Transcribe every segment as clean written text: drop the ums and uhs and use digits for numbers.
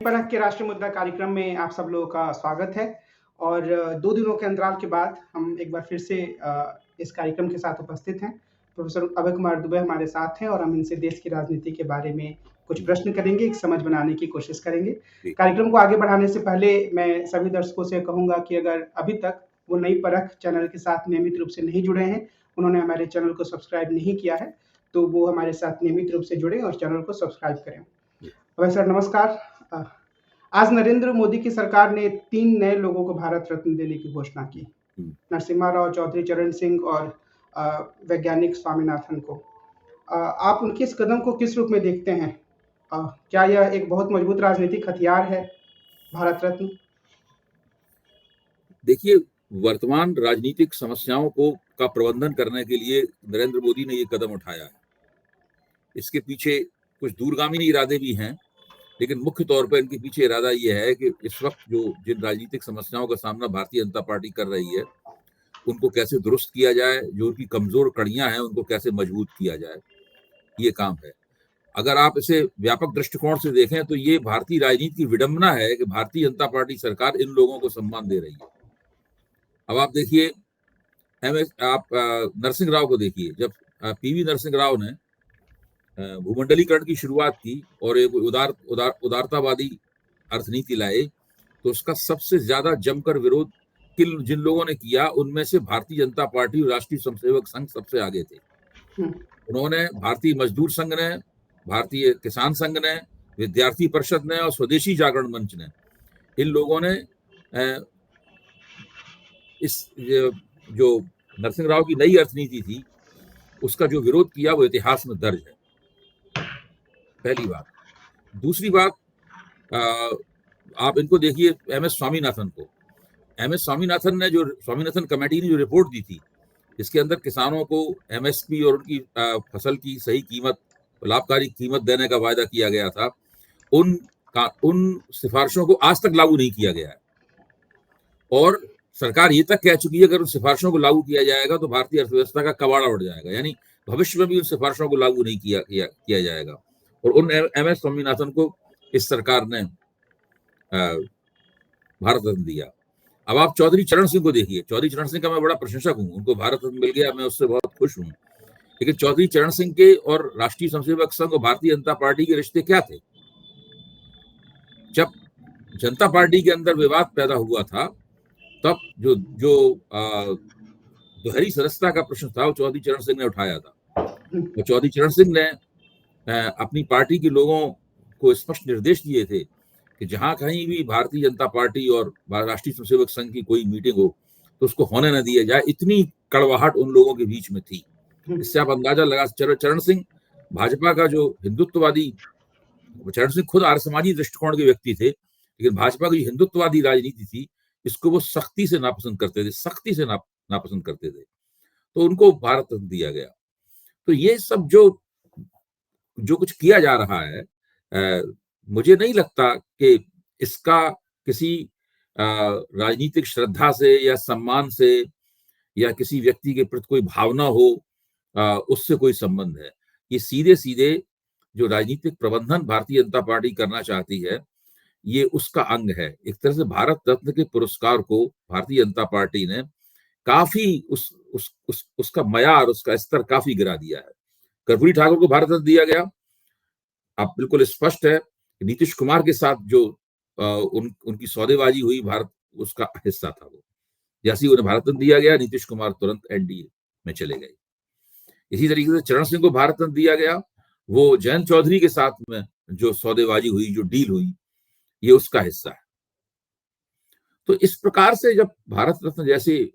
परख के राष्ट्रीय मुद्दा कार्यक्रम में आप सब लोगों का स्वागत है। और 2 दिनों के अंतराल के बाद हम एक बार फिर से इस कार्यक्रम के साथ उपस्थित हैं। प्रोफेसर अभय कुमार दुबे हमारे साथ हैं और हम इनसे देश की राजनीति के बारे में कुछ प्रश्न करेंगे, एक समझ बनाने की कोशिश करेंगे। कार्यक्रम को आगे बढ़ाने से पहले मैं सभी दर्शकों से कहूँगा कि अगर अभी तक वो नई परख चैनल के साथ नियमित रूप से नहीं जुड़े हैं, उन्होंने हमारे चैनल को सब्सक्राइब नहीं किया है, तो वो हमारे साथ नियमित रूप से जुड़ें और चैनल को सब्सक्राइब करें। अभय सर नमस्कार। आज नरेंद्र मोदी की सरकार ने 3 नए लोगों को भारत रत्न देने की घोषणा की, नरसिम्हा राव, चौधरी चरण सिंह और वैज्ञानिक स्वामीनाथन को। आप उनके इस कदम को किस रूप में देखते हैं? क्या यह एक बहुत मजबूत राजनीतिक हथियार है, भारत रत्न? देखिए, वर्तमान राजनीतिक समस्याओं का प्रबंधन करने के लिए नरेंद्र मोदी ने ये कदम उठाया है। इसके पीछे कुछ दूरगामी इरादे भी हैं, लेकिन मुख्य तौर पर इनके पीछे इरादा ये है कि इस वक्त जिन राजनीतिक समस्याओं का सामना भारतीय जनता पार्टी कर रही है, उनको कैसे दुरुस्त किया जाए, जो उनकी कमजोर कड़ियां हैं उनको कैसे मजबूत किया जाए, ये काम है। अगर आप इसे व्यापक दृष्टिकोण से देखें तो ये भारतीय राजनीति की विडंबना है कि भारतीय जनता पार्टी सरकार इन लोगों को सम्मान दे रही है। अब आप देखिए, आप नरसिंह राव को देखिए। जब पीवी नरसिंह राव ने भूमंडलीकरण की शुरुआत की और एक उदारतावादी अर्थनीति लाए, तो उसका सबसे ज्यादा जमकर विरोध जिन लोगों ने किया, उनमें से भारतीय जनता पार्टी और राष्ट्रीय स्वयंसेवक संघ सबसे आगे थे। उन्होंने भारतीय मजदूर संघ ने, भारतीय किसान संघ ने, विद्यार्थी परिषद ने और स्वदेशी जागरण मंच ने, इन लोगों ने इस जो नरसिंह राव की नई अर्थनीति थी उसका जो विरोध किया वो इतिहास में दर्ज है। पहली बात। दूसरी बात, आप इनको देखिए, एम.एस. स्वामीनाथन को। एम.एस. स्वामीनाथन ने स्वामीनाथन कमेटी ने जो रिपोर्ट दी थी, इसके अंदर किसानों को एमएसपी और उनकी फसल की सही कीमत, लाभकारी कीमत देने का वायदा किया गया था, उन सिफारिशों को आज तक लागू नहीं किया गया है। और सरकार ये तक कह चुकी है अगर उन सिफारिशों को लागू किया जाएगा तो भारतीय अर्थव्यवस्था का कबाड़ा उड़ जाएगा, यानी भविष्य में भी उन सिफारिशों को लागू नहीं किया जाएगा। और उन एम.एस. स्वामीनाथन को इस सरकार ने भारत रत्न दिया। अब आप चौधरी चरण सिंह को देखिए। चौधरी चरण सिंह का मैं बड़ा प्रशंसक हूं, उनको भारत रत्न मिल गया, मैं उससे बहुत खुश हूं। लेकिन चौधरी चरण सिंह के और राष्ट्रीय स्वयंसेवक संघ और भारतीय जनता पार्टी के रिश्ते क्या थे? जब जनता पार्टी के अंदर विवाद पैदा हुआ था, तब जो दोहरी सदस्यता का प्रश्न था वो चौधरी चरण सिंह ने उठाया था। और चौधरी चरण सिंह ने अपनी पार्टी के लोगों को स्पष्ट निर्देश दिए थे कि जहां कहीं भी भारतीय जनता पार्टी और राष्ट्रीय स्वयंसेवक संघ की कोई मीटिंग हो तो उसको होने न दिया जाए। इतनी कड़वाहट उन लोगों के बीच में थी। इससे आप अंदाजा लगा। चरण सिंह भाजपा का जो हिंदुत्ववादी, चरण सिंह खुद आर्य समाजी दृष्टिकोण के व्यक्ति थे, लेकिन भाजपा की हिंदुत्ववादी राजनीति थी, इसको वो सख्ती से नापसंद करते थे, सख्ती से नापसंद करते थे। तो उनको भारत रत्न दिया गया। तो ये सब जो कुछ किया जा रहा है, मुझे नहीं लगता कि इसका किसी राजनीतिक श्रद्धा से या सम्मान से या किसी व्यक्ति के प्रति कोई भावना हो, उससे कोई संबंध है। ये सीधे सीधे जो राजनीतिक प्रबंधन भारतीय जनता पार्टी करना चाहती है, ये उसका अंग है। एक तरह से भारत रत्न के पुरस्कार को भारतीय जनता पार्टी ने काफी उसका मयार, उसका स्तर काफी गिरा दिया है। कर्पूरी ठाकुर को भारत रत्न दिया गया। अब बिल्कुल स्पष्ट है कि नीतीश कुमार के साथ जो उनकी सौदेबाजी हुई, भारत उसका हिस्सा था वो। जैसे ही उन्हें भारत रत्न दिया गया, नीतीश कुमार तुरंत एनडीए में चले गए। इसी तरीके से चरण सिंह को भारत रत्न दिया गया। वो जयंत चौधरी के साथ में जो सौदेबाजी हुई, जो डील हुई, ये उसका हिस्सा है। तो इस प्रकार से जब भारत रत्न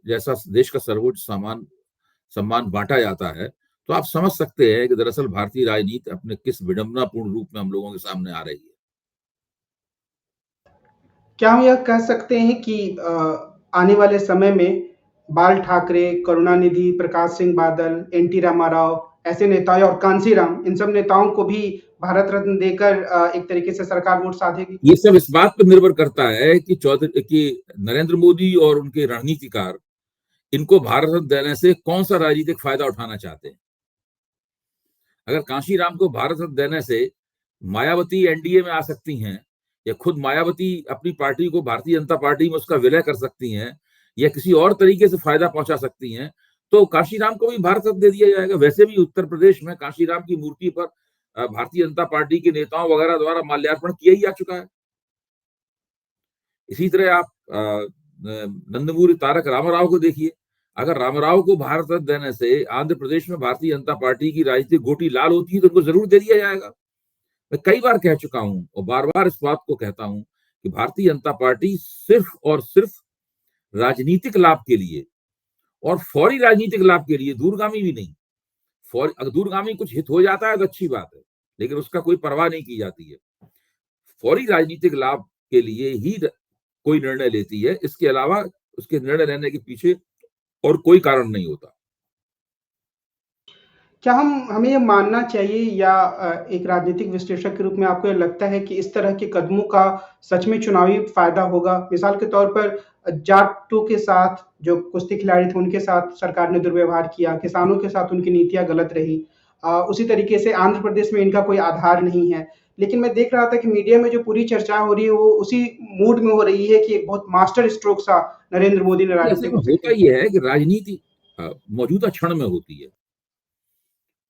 जैसा देश का सर्वोच्च सम्मान बांटा जाता है, तो आप समझ सकते हैं कि दरअसल भारतीय राजनीति अपने किस विडंबनापूर्ण रूप में हम लोगों के सामने आ रही है। क्या हम यह कह सकते हैं कि आने वाले समय में बाल ठाकरे, करुणानिधि, प्रकाश सिंह बादल, एन.टी. रामाराव, ऐसे नेताओं और कांसीराम, इन सब नेताओं को भी भारत रत्न देकर एक तरीके से सरकार वोट साधेगी? ये सब इस बात पर निर्भर करता है कि नरेंद्र मोदी और उनके रणनीतिकार इनको भारत रत्न देने से कौन सा राजनीतिक फायदा उठाना चाहते हैं। अगर कांशीराम को भारत रत्न देने से मायावती एनडीए में आ सकती हैं या खुद मायावती अपनी पार्टी को भारतीय जनता पार्टी में उसका विलय कर सकती हैं या किसी और तरीके से फायदा पहुंचा सकती हैं, तो काशीराम को भी भारत रत्न दे दिया जाएगा। वैसे भी उत्तर प्रदेश में काशीराम की मूर्ति पर भारतीय जनता पार्टी के नेताओं वगैरह द्वारा माल्यार्पण किया ही जा चुका है। इसी तरह आप नंदमूरी तारक रामाराव को देखिए। अगर रामाराव को भारत रत्न देने से आंध्र प्रदेश में भारतीय जनता पार्टी की राजनीतिक गोटी लाल होती है तो उनको जरूर दे दिया जाएगा। मैं कई बार कह चुका हूं और बार बार इस बात को कहता हूं कि भारतीय जनता पार्टी सिर्फ और सिर्फ राजनीतिक लाभ के लिए और फौरी राजनीतिक लाभ के लिए, दूरगामी भी नहीं, फौरी अगर दूरगामी कुछ हित हो जाता है तो अच्छी बात है, लेकिन उसका कोई परवाह नहीं की जाती है। फौरी राजनीतिक लाभ के लिए ही कोई निर्णय लेती है, इसके अलावा उसके निर्णय लेने के पीछे और कोई कारण नहीं होता। क्या हमें ये मानना चाहिए या एक राजनीतिक विश्लेषक के रूप में आपको ये लगता है कि इस तरह के कदमों का सच में चुनावी फायदा होगा? मिसाल के तौर पर जाटों के साथ जो कुश्ती खिलाड़ी थे उनके साथ सरकार ने दुर्व्यवहार किया, किसानों के साथ उनकी नीतियां गलत रही। उसी तरीके से आंध्र प्रदेश में इनका कोई आधार नहीं है। लेकिन मैं देख रहा था कि मीडिया में जो पूरी चर्चा हो रही है वो उसी मूड में हो रही है कि एक बहुत मास्टर स्ट्रोक सा नरेंद्र मोदी ने असल में होता ये है कि राजनीति मौजूदा क्षण में होती है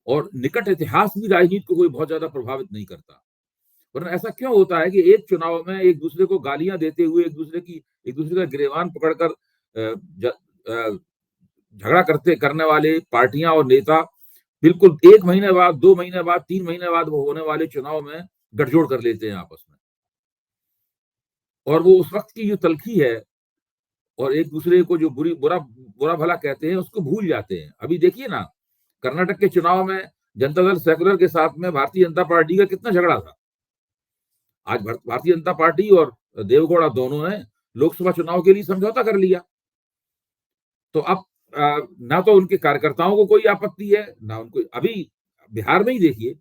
और निकट इतिहास भी राजनीति को कोई बहुत ज्यादा प्रभावित नहीं करता। वरना ऐसा क्यों होता है कि एक चुनाव में एक दूसरे को गालियां देते हुए एक दूसरे का गिरेबान पकड़कर झगड़ा करने वाले पार्टियां और नेता बिल्कुल 1 महीने बाद, 2 महीने बाद, 3 महीने बाद वो होने वाले चुनाव में गठजोड़ कर लेते हैं आपस में, और वो उस वक्त की जो तलखी है और एक दूसरे को जो बुरा भला कहते हैं उसको भूल जाते हैं। अभी देखिए ना, कर्नाटक के चुनाव में जनता दल सेकुलर के साथ में भारतीय जनता पार्टी का कितना झगड़ा था। आज भारतीय जनता पार्टी और देवगौड़ा दोनों ने लोकसभा चुनाव के लिए समझौता कर लिया। तो अब ना तो उनके कार्यकर्ताओं को कोई आपत्ति है, ना उनको। अभी बिहार में ही देखिए,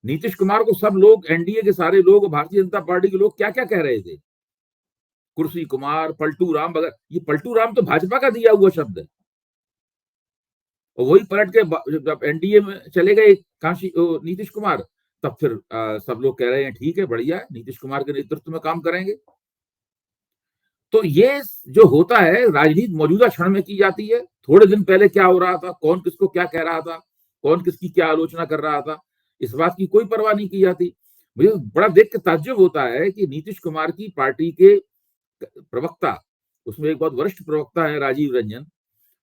नीतीश कुमार को सब लोग, एनडीए के सारे लोग, भारतीय जनता पार्टी के लोग क्या क्या कह रहे थे, कुर्सी कुमार, पलटू राम वगैरह। ये पलटू राम तो भाजपा का दिया हुआ शब्द है, और वही पलट के जब एनडीए में चले गए नीतीश कुमार, तब फिर सब लोग कह रहे हैं ठीक है, बढ़िया है, नीतीश कुमार के नेतृत्व में काम करेंगे। तो ये जो होता है, राजनीति मौजूदा क्षण में की जाती है। थोड़े दिन पहले क्या हो रहा था, कौन किसको क्या कह रहा था, कौन किसकी क्या आलोचना कर रहा था, इस बात की कोई परवाह नहीं की जाती। मुझे बड़ा देख के ताज्जुब होता है कि नीतीश कुमार की पार्टी के प्रवक्ता, उसमें एक बहुत वरिष्ठ प्रवक्ता है राजीव रंजन,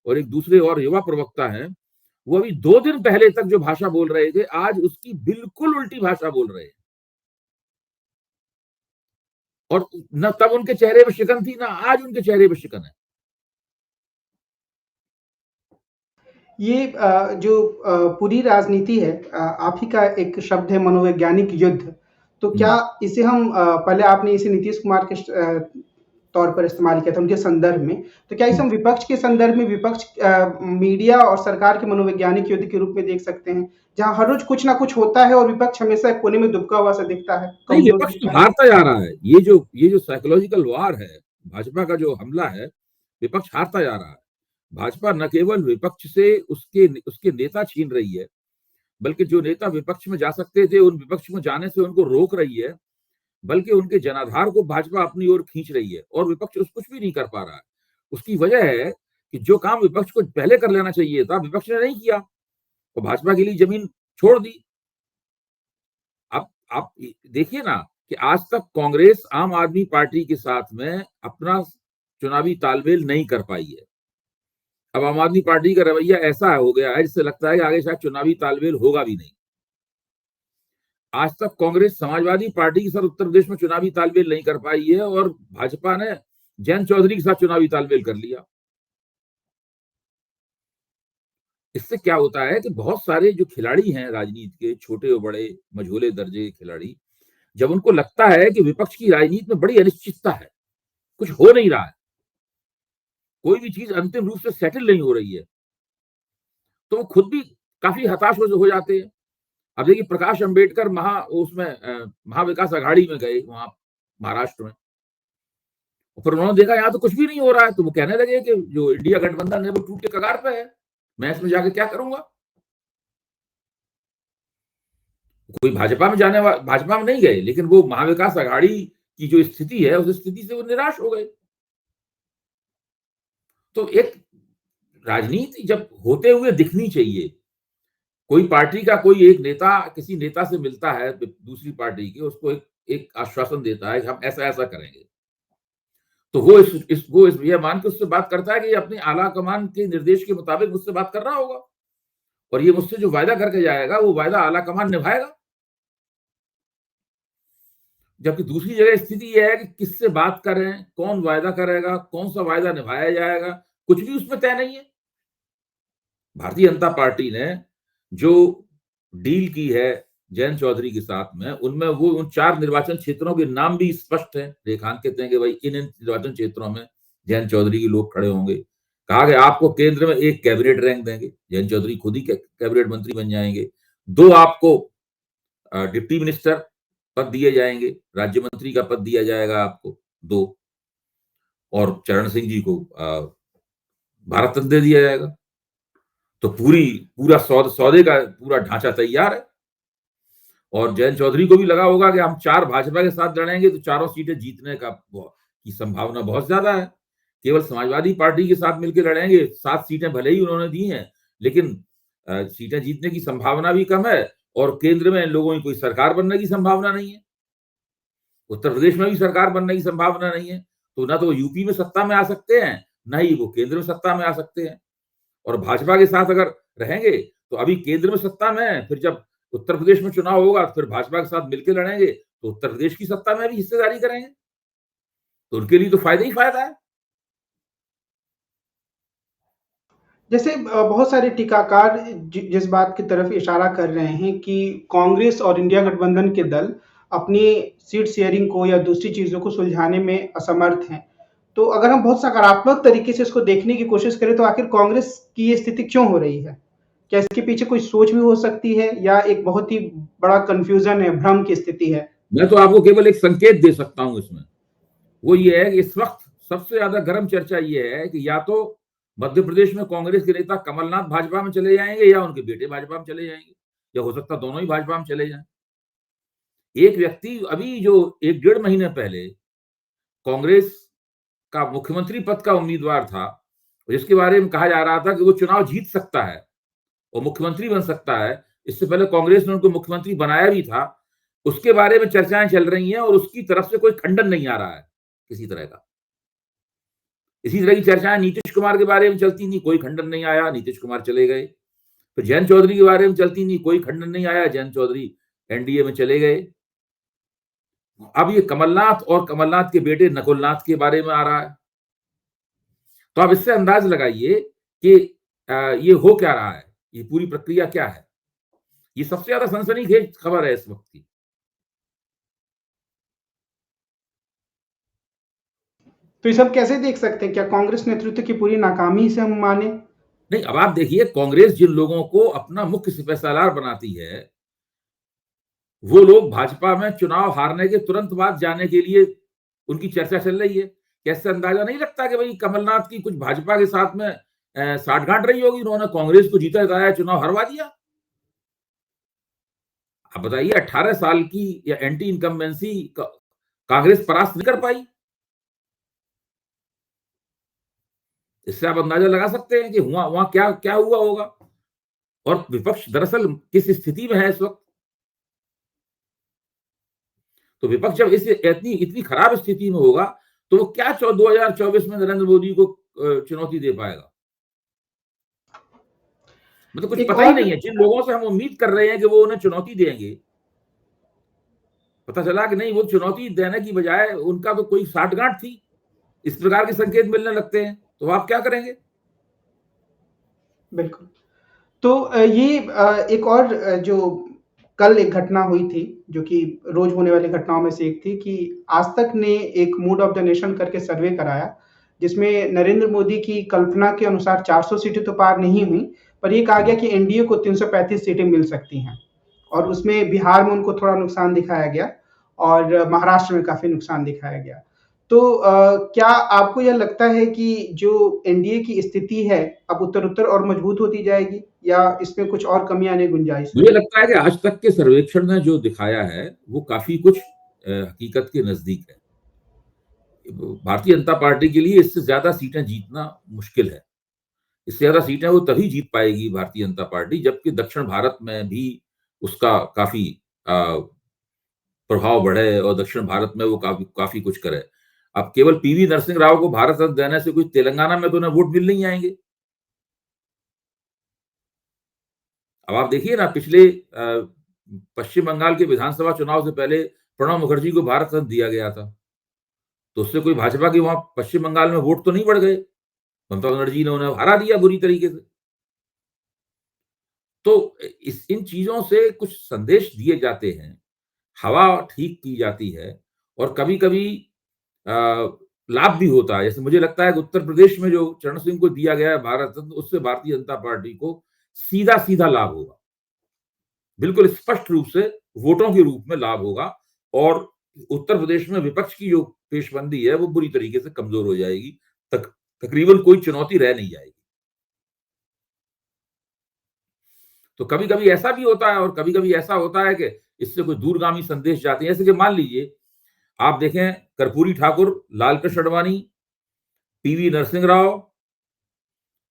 और एक दूसरे और युवा प्रवक्ता हैं, वो अभी 2 दिन पहले तक जो भाषा बोल रहे थे, आज उसकी बिल्कुल उल्टी भाषा बोल रहे हैं। और न तब उनके चेहरे पे शिकन थी, ना आज उनके चेहरे पे शिकन है। ये जो पूरी राजनीति है, आप ही का एक शब्द है मनोवैज्ञानिक युद्ध। तो क्या इसे हम पहले आपने इसे नीतीश कुमार के तौर पर इस्तेमाल किया था उनके संदर्भ में, तो क्या इसे हम विपक्ष के संदर्भ में, विपक्ष मीडिया और सरकार के मनोवैज्ञानिक युद्ध के रूप में देख सकते हैं, जहां हर रोज कुछ ना कुछ होता है और विपक्ष हमेशा कोने में दुबका हुआ सा दिखता है? नहीं, विपक्ष तो हारता जा रहा है। ये जो साइकोलॉजिकल वार है, भाजपा का जो हमला है, विपक्ष हारता जा रहा है। भाजपा न केवल विपक्ष से उसके नेता छीन रही है, बल्कि जो नेता विपक्ष में जा सकते थे उन विपक्ष में जाने से उनको रोक रही है, बल्कि उनके जनाधार को भाजपा अपनी ओर खींच रही है, और विपक्ष कुछ भी नहीं कर पा रहा है। उसकी वजह है कि जो काम विपक्ष को पहले कर लेना चाहिए था, विपक्ष ने नहीं किया, तो भाजपा के लिए जमीन छोड़ दी। अब आप देखिए ना कि आज तक कांग्रेस आम आदमी पार्टी के साथ में अपना चुनावी तालमेल नहीं कर पाई है। अब आम आदमी पार्टी का रवैया ऐसा हो गया है जिससे लगता है कि आगे शायद चुनावी तालमेल होगा भी नहीं। आज तक कांग्रेस समाजवादी पार्टी के साथ उत्तर प्रदेश में चुनावी तालमेल नहीं कर पाई है, और भाजपा ने जयंत चौधरी के साथ चुनावी तालमेल कर लिया। इससे क्या होता है कि बहुत सारे जो खिलाड़ी हैं राजनीति के, छोटे और बड़े मझोले दर्जे के खिलाड़ी, जब उनको लगता है कि विपक्ष की राजनीति में बड़ी अनिश्चितता है, कुछ हो नहीं रहा है, कोई भी चीज अंतिम रूप से सेटल नहीं हो रही है, तो वो खुद भी काफी हताश हो जाते हैं। अब देखिए, प्रकाश अंबेडकर महाविकास आघाड़ी में गए वहां महाराष्ट्र में, फिर उन्होंने देखा यहाँ तो कुछ भी नहीं हो रहा है, तो वो कहने लगे कि जो इंडिया गठबंधन है वो टूट के कगार पे है, मैं इसमें जाके क्या करूंगा। कोई भाजपा में नहीं गए, लेकिन वो महाविकास आघाड़ी की जो स्थिति है उस स्थिति से वो निराश हो गए। तो एक राजनीति जब होते हुए दिखनी चाहिए, कोई पार्टी का कोई एक नेता किसी नेता से मिलता है दूसरी पार्टी के, उसको एक आश्वासन देता है कि हम ऐसा-ऐसा करेंगे। तो वो ये मान के उससे बात करता है कि ये अपनी आला कमान के निर्देश के मुताबिक मुझसे बात कर रहा होगा और ये मुझसे जो वायदा करके जाएगा वो वायदा आला कमान निभाएगा। जबकि दूसरी जगह स्थिति ये है कि किससे बात करें, कौन वायदा करेगा, कौन सा वायदा निभाया जाएगा, कुछ भी उसमें तय नहीं है। भारतीय जनता पार्टी ने जो डील की है जयंत चौधरी के साथ में, उनमें वो उन 4 निर्वाचन क्षेत्रों के नाम भी स्पष्ट हैं, रेखांकित हैं कि भाई इन निर्वाचन क्षेत्रों में जयंत चौधरी के लोग खड़े होंगे। कहा कि आपको केंद्र में 1 कैबिनेट रैंक देंगे, जयंत चौधरी खुद ही कैबिनेट मंत्री बन जाएंगे। 2 आपको डिप्टी मिनिस्टर पद दिए जाएंगे, राज्य मंत्री का पद दिया जाएगा आपको 2, और चरण सिंह जी को भारत रत्न दे दिया जाएगा। तो पूरा सौदे का पूरा ढांचा तैयार है। और जयंत चौधरी को भी लगा होगा कि हम 4 भाजपा के साथ लड़ेंगे तो चारों सीटें जीतने की संभावना बहुत ज्यादा है। केवल समाजवादी पार्टी के साथ मिलकर लड़ेंगे, 7 सीटें भले ही उन्होंने दी हैं, लेकिन सीटें जीतने की संभावना भी कम है और केंद्र में इन लोगों की कोई सरकार बनने की संभावना नहीं है। उत्तर प्रदेश में भी सरकार बनने की संभावना नहीं है, तो ना तो यूपी में सत्ता में आ सकते हैं, ना ही वो केंद्र में सत्ता में आ सकते हैं। और भाजपा के साथ अगर रहेंगे तो अभी केंद्र में सत्ता में है, फिर जब उत्तर प्रदेश में चुनाव होगा फिर भाजपा के साथ मिलकर लड़ेंगे तो उत्तर प्रदेश की सत्ता में भी हिस्सेदारी करेंगे, तो उनके लिए तो फायदा ही फायदा है। जैसे बहुत सारे टीकाकार जिस बात की तरफ इशारा कर रहे हैं कि कांग्रेस और इंडिया गठबंधन के दल अपनी सीट शेयरिंग को या दूसरी चीजों को सुलझाने में असमर्थ हैं। तो अगर हम बहुत सकारात्मक तरीके से इसको देखने की कोशिश करें तो आखिर कांग्रेस की ये स्थिति क्यों हो रही है? क्या इसके पीछे कोई सोच भी हो सकती है या एक बहुत ही बड़ा कंफ्यूजन है, भ्रम की स्थिति है? मैं तो आपको केवल एक संकेत दे सकता हूं इसमें, वो ये है कि इस वक्त सबसे ज्यादा गर्म चर्चा ये है कि या तो मध्य प्रदेश में कांग्रेस के नेता कमलनाथ भाजपा में चले जाएंगे या उनके बेटे भाजपा में चले जाएंगे, या हो सकता दोनों ही भाजपा में चले जाएं। एक व्यक्ति अभी जो 1-1.5 महीने पहले कांग्रेस का मुख्यमंत्री पद का उम्मीदवार था, जिसके बारे में कहा जा रहा था कि वो चुनाव जीत सकता है और मुख्यमंत्री बन सकता है, इससे पहले कांग्रेस ने उनको मुख्यमंत्री बनाया भी था, उसके बारे में चर्चाएं चल रही हैं और उसकी तरफ से कोई खंडन नहीं आ रहा है किसी तरह का। इसी तरह की चर्चाएं नीतीश कुमार के बारे में चलती थी, कोई खंडन नहीं आया, नीतीश कुमार चले गए। फिर जयंत चौधरी के बारे में चलती थी, कोई खंडन नहीं आया, जयंत चौधरी एनडीए में चले गए। अब ये कमलनाथ और कमलनाथ के बेटे नकुलनाथ के बारे में आ रहा है। तो आप इससे अंदाज लगाइए कि ये हो क्या रहा है, ये पूरी प्रक्रिया क्या है। ये सबसे ज्यादा सनसनीखेज खबर है इस वक्त की। तो ये सब कैसे देख सकते हैं? क्या कांग्रेस नेतृत्व की पूरी नाकामी से हम माने? नहीं, अब आप देखिए, कांग्रेस जिन लोगों को अपना मुख्य सिपहसालार बनाती है, वो लोग भाजपा में चुनाव हारने के तुरंत बाद जाने के लिए उनकी चर्चा चल रही है। कैसे अंदाजा नहीं लगता कि भाई कमलनाथ की कुछ भाजपा के साथ में साठगांठ रही होगी, उन्होंने कांग्रेस को जीता जिताया, चुनाव हरवा दिया। आप बताइए, 18 साल की या एंटी इनकम्बेंसी कांग्रेस परास्त नहीं कर पाई। इससे आप अंदाजा लगा सकते हैं कि वहां क्या क्या हुआ होगा और विपक्ष दरअसल किस स्थिति में है इस वक्त। तो विपक्ष जब इस इतनी खराब स्थिति में होगा तो वो क्या 2024 में नरेंद्र मोदी को चुनौती दे पाएगा? मतलब कुछ पता ही नहीं है। जिन लोगों से हम उम्मीद कर रहे हैं कि वो उन्हें चुनौती देंगे, पता चला कि नहीं, वो चुनौती देने की बजाय उनका तो कोई साठगांठ थी। इस प्रकार के संकेत मिलने लगते हैं तो आप क्या करेंगे? बिल्कुल। तो ये एक और जो कल एक घटना हुई थी, जो कि रोज होने वाली घटनाओं में से एक थी कि आज तक ने एक मूड ऑफ द नेशन करके सर्वे कराया, जिसमें नरेंद्र मोदी की कल्पना के अनुसार 400 सीटें तो पार नहीं हुई, पर ये कहा गया कि एनडीए को 335 सीटें मिल सकती हैं। और उसमें बिहार में उनको थोड़ा नुकसान दिखाया गया और महाराष्ट्र में काफी नुकसान दिखाया गया। तो क्या आपको यह लगता है कि जो एनडीए की स्थिति है अब उत्तर और मजबूत होती जाएगी या इसमें कुछ और कमी आने की गुंजाइश है? मुझे लगता है कि आज तक के सर्वेक्षण ने जो दिखाया है वो काफी कुछ हकीकत के नजदीक है। भारतीय जनता पार्टी के लिए इससे ज्यादा सीटें जीतना मुश्किल है। इससे ज्यादा सीटें वो तभी जीत पाएगी भारतीय जनता पार्टी जबकि दक्षिण भारत में भी उसका काफी प्रभाव बढ़े और दक्षिण भारत में वो काफी काफी कुछ करे। अब केवल पीवी नरसिंह राव को भारत रत्न देने से कुछ तेलंगाना में तो उन्हें वोट मिल नहीं आएंगे। अब आप देखिए ना, पिछले पश्चिम बंगाल के विधानसभा चुनाव से पहले प्रणब मुखर्जी को भारत रत्न दिया गया था, तो उससे कोई भाजपा के वहां पश्चिम बंगाल में वोट तो नहीं बढ़ गए। ममता बनर्जी ने उन्हें हरा दिया बुरी तरीके से। तो इन चीजों से कुछ संदेश दिए जाते हैं, हवा ठीक की जाती है और कभी कभी लाभ भी होता है। जैसे मुझे लगता है कि उत्तर प्रदेश में जो चरण सिंह को दिया गया है भारत रत्न, उससे भारतीय जनता पार्टी को सीधा सीधा लाभ होगा, बिल्कुल स्पष्ट रूप से वोटों के रूप में लाभ होगा और उत्तर प्रदेश में विपक्ष की जो पेशबंदी है वो बुरी तरीके से कमजोर हो जाएगी। तकरीबन कोई चुनौती रह नहीं जाएगी। तो कभी कभी ऐसा भी होता है और कभी कभी ऐसा होता है कि इससे कोई दूरगामी संदेश जाते हैं। जैसे कि मान लीजिए आप देखें, कर्पूरी ठाकुर, लालकृष्ण आडवाणी, पीवी नरसिंह राव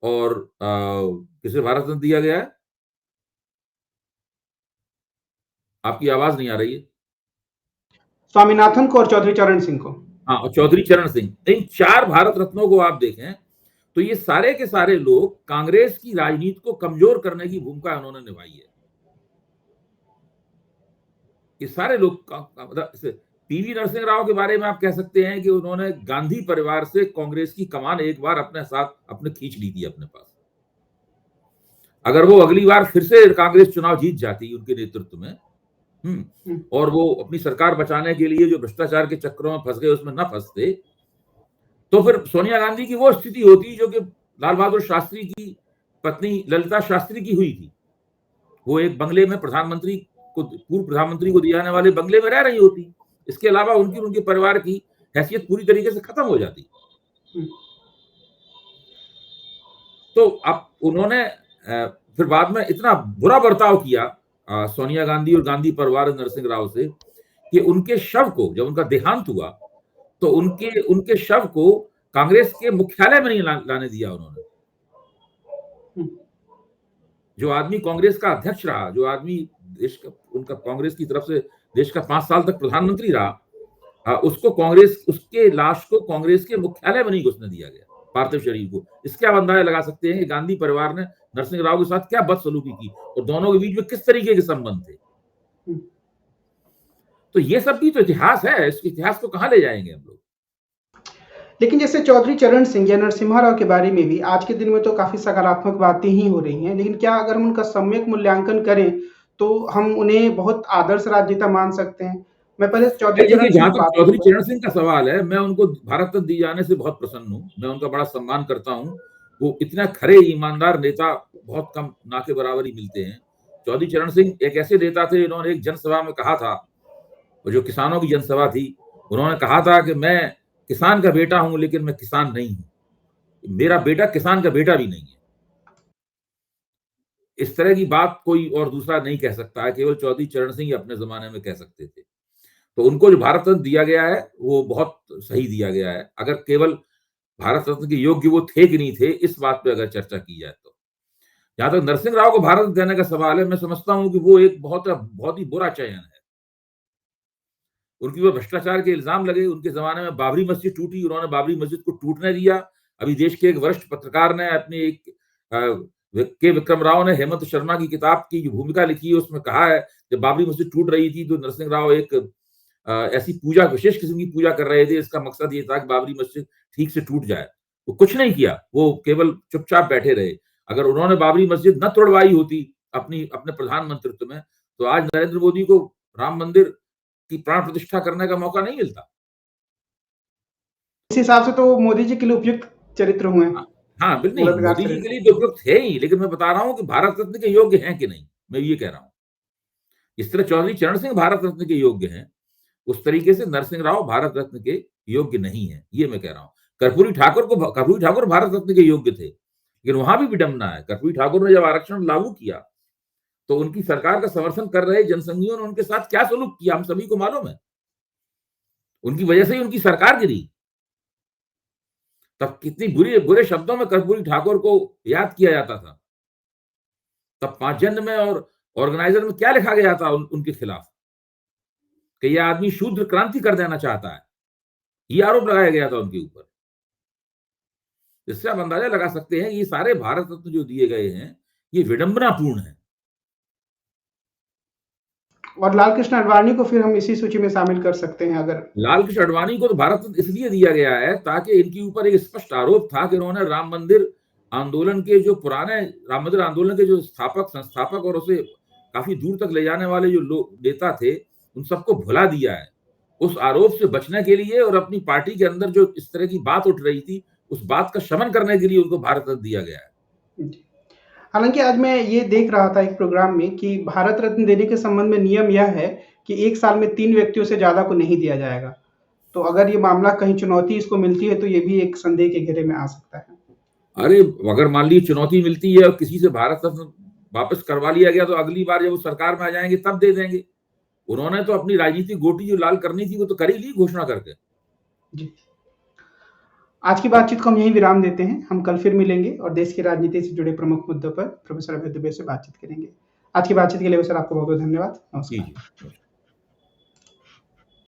और किसे भारत रत्न दिया गया है? आपकी आवाज नहीं आ रही है। स्वामीनाथन को और चौधरी चरण सिंह को। हाँ, और चौधरी चरण सिंह। इन 4 भारत रत्नों को आप देखें तो ये सारे के सारे लोग कांग्रेस की राजनीति को कमजोर करने की भूमिका उन्होंने निभाई है। ये सारे लोग मतलब पीवी नरसिंह राव के बारे में आप कह सकते हैं कि उन्होंने गांधी परिवार से कांग्रेस की कमान एक बार अपने साथ अपने खींच ली थी अपने पास। अगर वो अगली बार फिर से कांग्रेस चुनाव जीत जाती उनके नेतृत्व में, और वो अपनी सरकार बचाने के लिए जो भ्रष्टाचार के चक्रों में फंस गए उसमें न फंसते, तो फिर सोनिया गांधी की वो स्थिति होती जो कि लाल बहादुर शास्त्री की पत्नी ललिता शास्त्री की हुई थी। वो एक बंगले में प्रधानमंत्री को, पूर्व प्रधानमंत्री को दिए जाने वाले बंगले में रह रही होती। इसके अलावा उनकी उनके परिवार की हैसियत पूरी तरीके से खत्म हो जाती। तो अब उन्होंने फिर बाद में इतना बुरा बर्ताव किया सोनिया गांधी और गांधी परिवार नरसिंह राव से कि उनके शव को, जब उनका देहांत हुआ तो उनके शव को कांग्रेस के मुख्यालय में नहीं लाने दिया उन्होंने। जो आदमी कांग्रेस का अध्यक्ष रहा, जो आदमी देश का, उनका कांग्रेस की तरफ से देश का 5 साल तक प्रधानमंत्री रहा, उसको कांग्रेस, उसके लाश को कांग्रेस के मुख्यालय में नहीं घुसने दिया गया, पार्थिव शरीर को। इसके आप अंदाजा लगा सकते हैं कि गांधी परिवार ने नरसिंह राव के साथ क्या बदसलूकी की और दोनों के बीच में किस तरीके के संबंध थे। तो ये सब भी तो इतिहास है, इस इतिहास को कहां ले जाएंगे हम लोग। लेकिन जैसे चौधरी चरण सिंह या नरसिम्हा राव के बारे में भी आज के दिन में तो काफी सकारात्मक बातें ही हो रही हैं, लेकिन क्या अगर हम उनका सम्यक मूल्यांकन करें तो हम उन्हें बहुत आदर्श राजनेता मान सकते हैं? मैं पहले चौधरी चरण सिंह जहां तक चौधरी चरण सिंह का सवाल है, मैं उनको भारत रत्न दिए जाने से बहुत प्रसन्न हूँ। मैं उनका बड़ा सम्मान करता हूँ। वो इतना खरे ईमानदार नेता बहुत कम ना के बराबर ही मिलते हैं। चौधरी चरण सिंह एक ऐसे नेता थे, इन्होंने एक जनसभा में कहा था, जो किसानों की जनसभा थी, उन्होंने कहा था कि मैं किसान का बेटा हूं लेकिन मैं किसान नहीं हूं, मेरा बेटा किसान का बेटा भी नहीं है। इस तरह की बात कोई और दूसरा नहीं कह सकता है, केवल चौधरी चरण सिंह अपने जमाने में कह सकते थे। तो उनको जो भारत रत्न दिया गया है वो बहुत सही दिया गया है। अगर केवल भारत रत्न के योग्य वो थे कि नहीं थे, इस बात पे अगर चर्चा की जाए तो। जहां तक नरसिंह राव को भारत रत्न देने का सवाल है, मैं समझता हूं कि वो एक बहुत ही बुरा चयन है। उनकी वो भ्रष्टाचार के इल्जाम लगे, उनके जमाने में बाबरी मस्जिद टूटी, उन्होंने बाबरी मस्जिद को टूटने दिया। अभी देश के एक वरिष्ठ पत्रकार ने अपने के विक्रम राव ने हेमंत शर्मा की किताब की जो भूमिका लिखी है उसमें कहा है कि बाबरी मस्जिद टूट रही थी तो नरसिंह राव एक ऐसी पूजा, विशेष किस्म की पूजा कर रहे थे। इसका मकसद ये था कि बाबरी मस्जिद ठीक से टूट जाए। वो कुछ नहीं किया, वो केवल चुपचाप बैठे रहे। अगर उन्होंने बाबरी मस्जिद न तोड़वाई होती अपने प्रधानमंत्रित्व में, तो आज नरेंद्र मोदी को राम मंदिर की प्राण प्रतिष्ठा करने का मौका नहीं मिलता। इस हिसाब से तो मोदी जी के लिए उपयुक्त चरित्र हुए। हाँ, बिल्कुल मोदी जी के लिए तो उपयुक्त है ही, लेकिन मैं बता रहा हूं कि भारत रत्न के योग्य हैं कि नहीं, मैं ये कह रहा हूं। इस तरह चौधरी चरण सिंह भारत रत्न के योग्य हैं, उस तरीके से नरसिंह राव भारत रत्न के योग्य नहीं है, ये मैं कह रहा हूं। कर्पूरी ठाकुर भारत रत्न के योग्य थे, लेकिन वहां भी विडंबना है। कर्पूरी ठाकुर ने जब आरक्षण लागू किया तो उनकी सरकार का समर्थन कर रहे जनसंघियों ने उनके साथ क्या सलूक किया, हम सभी को मालूम है। उनकी वजह से ही उनकी सरकार गिरी। तब कितनी बुरे शब्दों में कर्पूरी ठाकुर को याद किया जाता था। तब 5 जन में और ऑर्गेनाइजर में क्या लिखा गया था उनके खिलाफ कि यह आदमी शूद्र क्रांति कर देना चाहता है। ये आरोप लगाया गया था उनके ऊपर। इससे आप अंदाजा लगा सकते हैं ये सारे भारत रत्न जो दिए गए हैं ये विडंबनापूर्ण है। और लाल कृष्ण आडवाणी को फिर हम इसी सूची में शामिल कर सकते हैं अगर। लाल कृष्ण आडवाणी को तो भारत रत्न इसलिए दिया गया है ताकि इनके ऊपर एक स्पष्ट आरोप था कि इन्होंने राम मंदिर आंदोलन के जो पुराने राम मंदिर आंदोलन के जो संस्थापक और उसे काफी दूर तक ले जाने वाले जो लोग नेता थे उन सबको भुला दिया है। उस आरोप से बचने के लिए और अपनी पार्टी के अंदर जो इस तरह की बात उठ रही थी उस बात का शमन करने के लिए उनको भारत रत्न दिया गया है। हालांकि आज मैं ये देख रहा था एक प्रोग्राम में कि भारत रत्न देने के संबंध में नियम यह है कि 1 साल में 3 व्यक्तियों से ज्यादा को नहीं दिया जाएगा। तो अगर ये मामला कहीं चुनौती इसको मिलती है तो ये भी एक संदेह के घेरे में आ सकता है। अरे अगर मान लीजिए चुनौती मिलती है और किसी से भारत रत्न वापस करवा लिया गया तो अगली बार जब वो सरकार में आ जाएंगे तब दे देंगे। उन्होंने तो अपनी राजनीतिक गोटी जो लाल करनी थी वो तो कर ही ली घोषणा करके। जी। आज की बातचीत को हम यहीं विराम देते हैं। हम कल फिर मिलेंगे और देश की राजनीति से जुड़े प्रमुख मुद्दों पर प्रोफेसर अभय दुबे से बातचीत करेंगे। आज की बातचीत के लिए सर आपको बहुत बहुत धन्यवाद। नमस्कार।